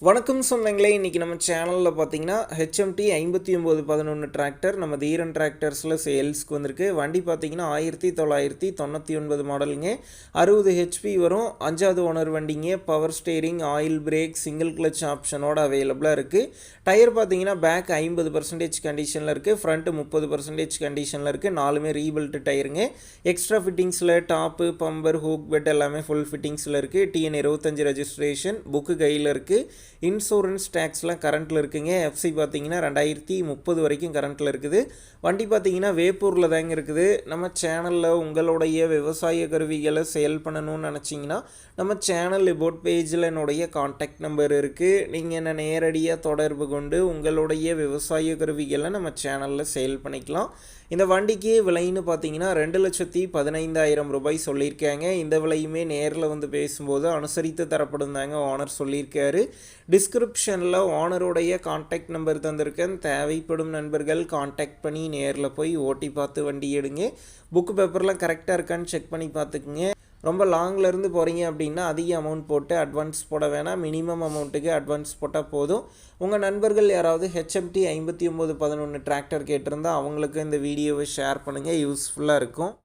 வணக்கம் சொந்தங்களே, இன்றைக்கி நம்ம சேனலில் பார்த்தீங்கன்னா ஹெச்எம்டி 5911 டிராக்டர் நம்ம தீரன் டிராக்டர்ஸில் சேல்ஸ்க்கு வந்திருக்கு. வண்டி பார்த்தீங்கன்னா 1999 மாடலுங்க. 60 ஹெச்பி வரும். 5வது ஓனர் வண்டிங்க. Power steering, oil brake, single clutch ஆப்ஷனோட அவைலபிளாக இருக்குது. டயர் பார்த்தீங்கன்னா பேக் 50% கண்டிஷனில் இருக்குது, ஃப்ரண்ட்டு 30% கண்டிஷனில் இருக்குது. நாலுமே ரீபில்ட் டயருங்க. எக்ஸ்ட்ரா ஃபிட்டிங்ஸில் டாப்பு, பம்பர், ஹூக் பெட் எல்லாமே ஃபுல் ஃபிட்டிங்ஸில் இருக்குது. டிஎன் 25 ரெஜிஸ்ட்ரேஷன் புக்கு கையில் இருக்குது. இன்சூரன்ஸ் டேக்ஸ்லாம் கரண்ட்டில் இருக்குங்க. எஃப்சி பார்த்தீங்கன்னா 2030 வரைக்கும் கரண்ட்டில் இருக்குது. வண்டி பார்த்தீங்கன்னா வேப்பூரில் தாங்க இருக்குது. நம்ம சேனலில் உங்களுடைய விவசாய கருவிகளை சேல் பண்ணணும்னு நினச்சிங்கன்னா நம்ம சேனல் அபவுட் பேஜில் என்னுடைய கான்டாக்ட் நம்பர் இருக்குது. நீங்கள் என்ன நேரடியாக தொடர்பு கொண்டு உங்களுடைய விவசாய கருவிகளை நம்ம சேனலில் சேல் பண்ணிக்கலாம். இந்த வண்டிக்கு விலைன்னு பார்த்தீங்கன்னா 2,15,000 ரூபாய் சொல்லியிருக்காங்க. இந்த விலையுமே நேரில் வந்து பேசும்போது அனுசரித்து தரப்படும் தாங்க ஓனர் சொல்லியிருக்காரு. டிஸ்கிரிப்ஷனில் ஓனருடைய கான்டாக்ட் நம்பர் தந்திருக்கேன். தேவைப்படும் நண்பர்கள் கான்டாக்ட் பண்ணி நேரில் போய் ஓட்டி பார்த்து வண்டி எடுங்க. புக்கு பேப்பர்லாம் கரெக்டாக இருக்கான்னு செக் பண்ணி பார்த்துக்குங்க. ரொம்ப லாங்லேருந்து போகிறீங்க அப்படின்னா அதிக அமௌண்ட் போட்டு அட்வான்ஸ் போட வேணாம். மினிமம் அமௌண்ட்டுக்கு அட்வான்ஸ் போட்டால் போதும். உங்கள் நண்பர்கள் யாராவது ஹெச்எம்டி 5911 டிராக்டர் கேட்டிருந்தால் அவங்களுக்கு இந்த வீடியோவை ஷேர் பண்ணுங்கள், யூஸ்ஃபுல்லாக இருக்கும்.